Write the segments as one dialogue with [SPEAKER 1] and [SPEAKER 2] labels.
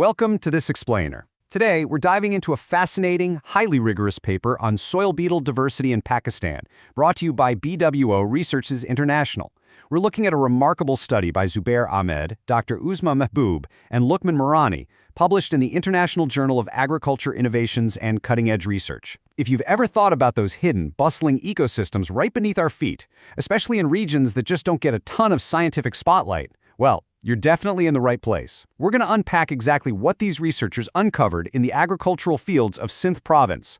[SPEAKER 1] Welcome to this explainer. Today, we're diving into a fascinating, highly rigorous paper on soil beetle diversity in Pakistan, brought to you by BWO Researches International. We're looking at a remarkable study by Zubair Ahmed, Dr. Uzma Mehboob, and Lukman Marani, published in the International Journal of Agriculture Innovations and Cutting-Edge Research. If you've ever thought about those hidden, bustling ecosystems right beneath our feet, especially in regions that just don't get a ton of scientific spotlight, well, you're definitely in the right place. We're going to unpack exactly what these researchers uncovered in the agricultural fields of Sindh province.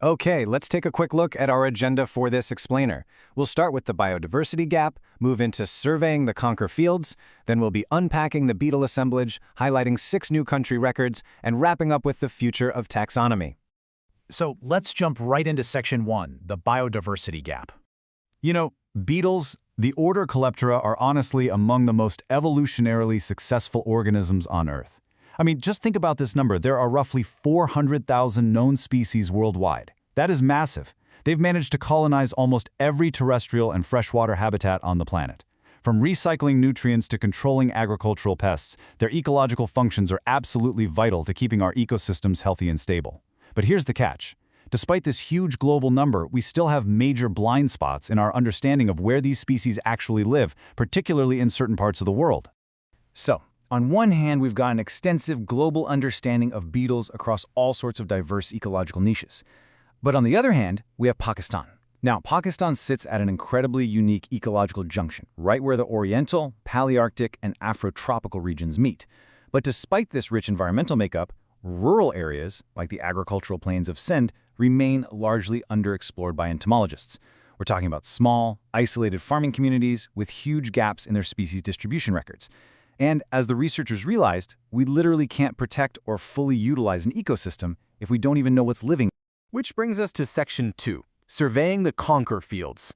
[SPEAKER 2] Okay, let's take a quick look at our agenda for this explainer. We'll start with the biodiversity gap, move into surveying the Konkar fields, then we'll be unpacking the beetle assemblage, highlighting 6 new country records, and wrapping up with the future of taxonomy.
[SPEAKER 3] So let's jump right into section 1, the biodiversity gap.
[SPEAKER 4] You know, beetles, the order Coleoptera, are honestly among the most evolutionarily successful organisms on Earth. I mean, just think about this number. There are roughly 400,000 known species worldwide. That is massive. They've managed to colonize almost every terrestrial and freshwater habitat on the planet. From recycling nutrients to controlling agricultural pests, their ecological functions are absolutely vital to keeping our ecosystems healthy and stable. But here's the catch. Despite this huge global number, we still have major blind spots in our understanding of where these species actually live, particularly in certain parts of the world.
[SPEAKER 3] So, on one hand, we've got an extensive global understanding of beetles across all sorts of diverse ecological niches. But on the other hand, we have Pakistan. Now, Pakistan sits at an incredibly unique ecological junction, right where the Oriental, Palearctic, and Afrotropical regions meet. But despite this rich environmental makeup, rural areas, like the agricultural plains of Sindh, remain largely underexplored by entomologists. We're talking about small, isolated farming communities with huge gaps in their species distribution records. And as the researchers realized, we literally can't protect or fully utilize an ecosystem if we don't even know what's living.
[SPEAKER 1] Which brings us to section 2, surveying the Konkar fields.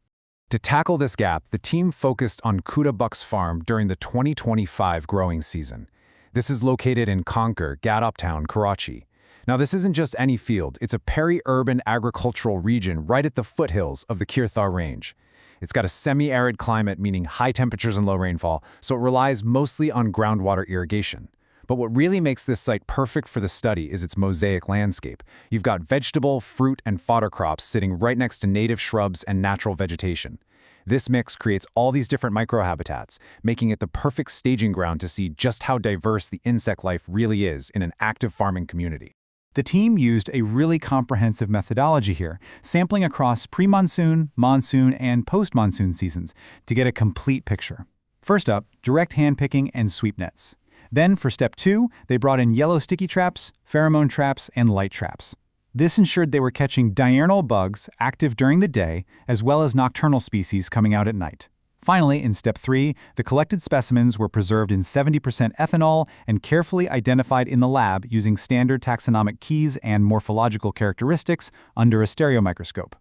[SPEAKER 4] To tackle this gap, the team focused on Kuda Buck's farm during the 2025 growing season. This is located in Konkar, Gadap Town, Karachi. Now, this isn't just any field, it's a peri-urban agricultural region right at the foothills of the Kirthar Range. It's got a semi-arid climate, meaning high temperatures and low rainfall, so it relies mostly on groundwater irrigation. But what really makes this site perfect for the study is its mosaic landscape. You've got vegetable, fruit, and fodder crops sitting right next to native shrubs and natural vegetation. This mix creates all these different microhabitats, making it the perfect staging ground to see just how diverse the insect life really is in an active farming community.
[SPEAKER 5] The team used a really comprehensive methodology here, sampling across pre-monsoon, monsoon, and post-monsoon seasons to get a complete picture. First up, direct hand-picking and sweep nets. Then, for step 2, they brought in yellow sticky traps, pheromone traps, and light traps. This ensured they were catching diurnal bugs active during the day, as well as nocturnal species coming out at night. Finally, in step 3, the collected specimens were preserved in 70% ethanol and carefully identified in the lab using standard taxonomic keys and morphological characteristics under a stereomicroscope.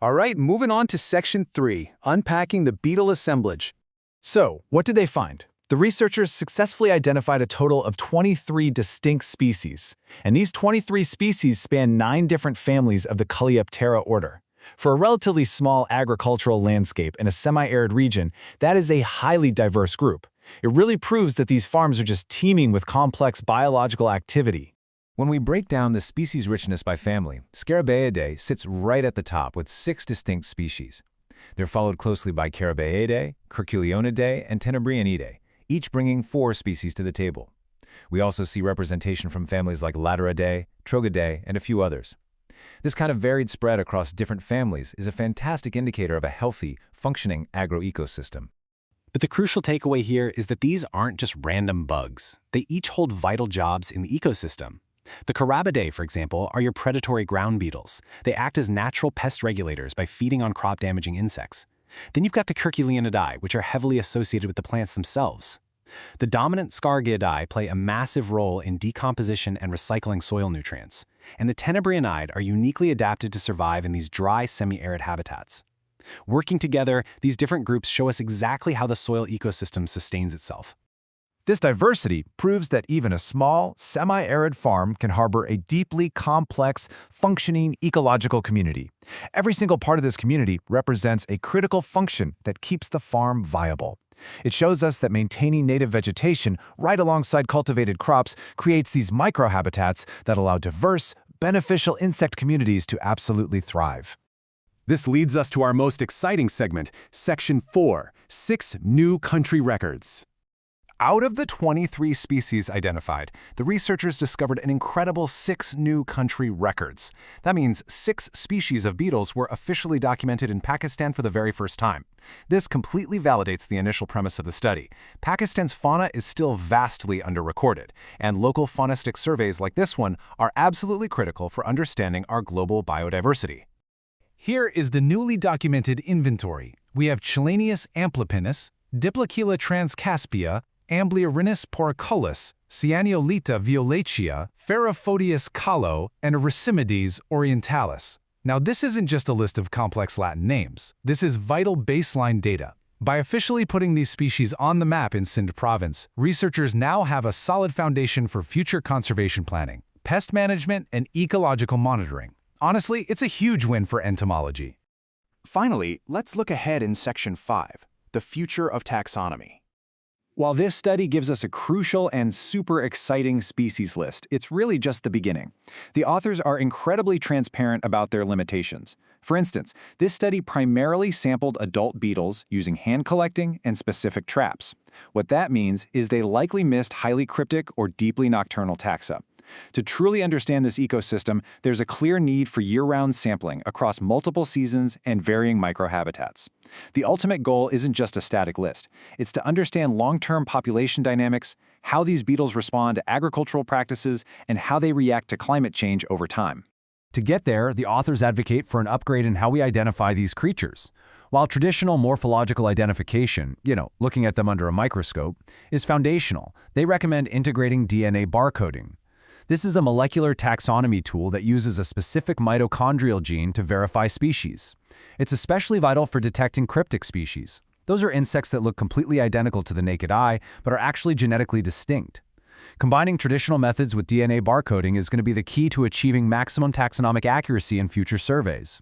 [SPEAKER 1] All right, moving on to section 3, unpacking the beetle assemblage. So, what did they find? The researchers successfully identified a total of 23 distinct species, and these 23 species span 9 different families of the Coleoptera order. For a relatively small agricultural landscape in a semi-arid region, that is a highly diverse group. It really proves that these farms are just teeming with complex biological activity.
[SPEAKER 2] When we break down the species richness by family, Carabidae sits right at the top with 6 distinct species. They're followed closely by Carabidae, Curculionidae, and Tenebrionidae, each bringing 4 species to the table. We also see representation from families like Latteridae, Trogonidae, and a few others. This kind of varied spread across different families is a fantastic indicator of a healthy, functioning agroecosystem.
[SPEAKER 6] But the crucial takeaway here is that these aren't just random bugs. They each hold vital jobs in the ecosystem. The Carabidae, for example, are your predatory ground beetles. They act as natural pest regulators by feeding on crop-damaging insects. Then you've got the Curculionidae, which are heavily associated with the plants themselves. The dominant Carabidae play a massive role in decomposition and recycling soil nutrients, and the Tenebrionidae are uniquely adapted to survive in these dry, semi-arid habitats. Working together, these different groups show us exactly how the soil ecosystem sustains itself.
[SPEAKER 2] This diversity proves that even a small, semi-arid farm can harbor a deeply complex, functioning ecological community. Every single part of this community represents a critical function that keeps the farm viable. It shows us that maintaining native vegetation right alongside cultivated crops creates these microhabitats that allow diverse, beneficial insect communities to absolutely thrive.
[SPEAKER 1] This leads us to our most exciting segment, Section 4, 6 New Country Records. Out of the 23 species identified, the researchers discovered an incredible 6 new country records. That means 6 species of beetles were officially documented in Pakistan for the very first time. This completely validates the initial premise of the study. Pakistan's fauna is still vastly underrecorded, and local faunistic surveys like this one are absolutely critical for understanding our global biodiversity.
[SPEAKER 6] Here is the newly documented inventory. We have Chlaenius amplipennis, Diplocheila transcaspia, Amblyrrhinus poricollis, Cyaneolytta violacea, Ferrophodius calo, and Racemides orientalis. Now, this isn't just a list of complex Latin names. This is vital baseline data. By officially putting these species on the map in Sindh province, researchers now have a solid foundation for future conservation planning, pest management, and ecological monitoring. Honestly, it's a huge win for entomology.
[SPEAKER 1] Finally, let's look ahead in Section 5, the future of taxonomy. While this study gives us a crucial and super exciting species list, it's really just the beginning. The authors are incredibly transparent about their limitations. For instance, this study primarily sampled adult beetles using hand collecting and specific traps. What that means is they likely missed highly cryptic or deeply nocturnal taxa. To truly understand this ecosystem, there's a clear need for year-round sampling across multiple seasons and varying microhabitats. The ultimate goal isn't just a static list. It's to understand long-term population dynamics, how these beetles respond to agricultural practices, and how they react to climate change over time.
[SPEAKER 2] To get there, the authors advocate for an upgrade in how we identify these creatures. While traditional morphological identification, looking at them under a microscope, is foundational, they recommend integrating DNA barcoding. This is a molecular taxonomy tool that uses a specific mitochondrial gene to verify species. It's especially vital for detecting cryptic species. Those are insects that look completely identical to the naked eye, but are actually genetically distinct. Combining traditional methods with DNA barcoding is going to be the key to achieving maximum taxonomic accuracy in future surveys.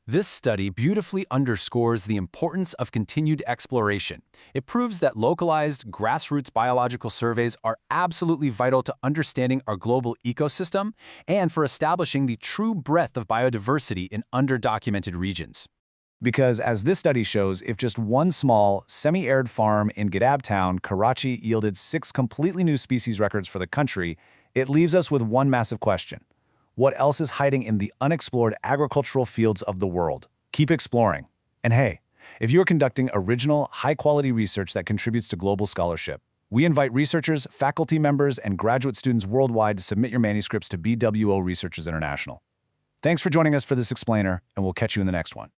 [SPEAKER 6] This study beautifully underscores the importance of continued exploration. It proves that localized, grassroots biological surveys are absolutely vital to understanding our global ecosystem and for establishing the true breadth of biodiversity in underdocumented regions.
[SPEAKER 2] Because as this study shows, if just one small, semi-arid farm in Gadap Town, Karachi yielded 6 completely new species records for the country, it leaves us with one massive question. What else is hiding in the unexplored agricultural fields of the world? Keep exploring. And hey, if you're conducting original, high-quality research that contributes to global scholarship, we invite researchers, faculty members, and graduate students worldwide to submit your manuscripts to BWO Researchers International. Thanks for joining us for this explainer, and we'll catch you in the next one.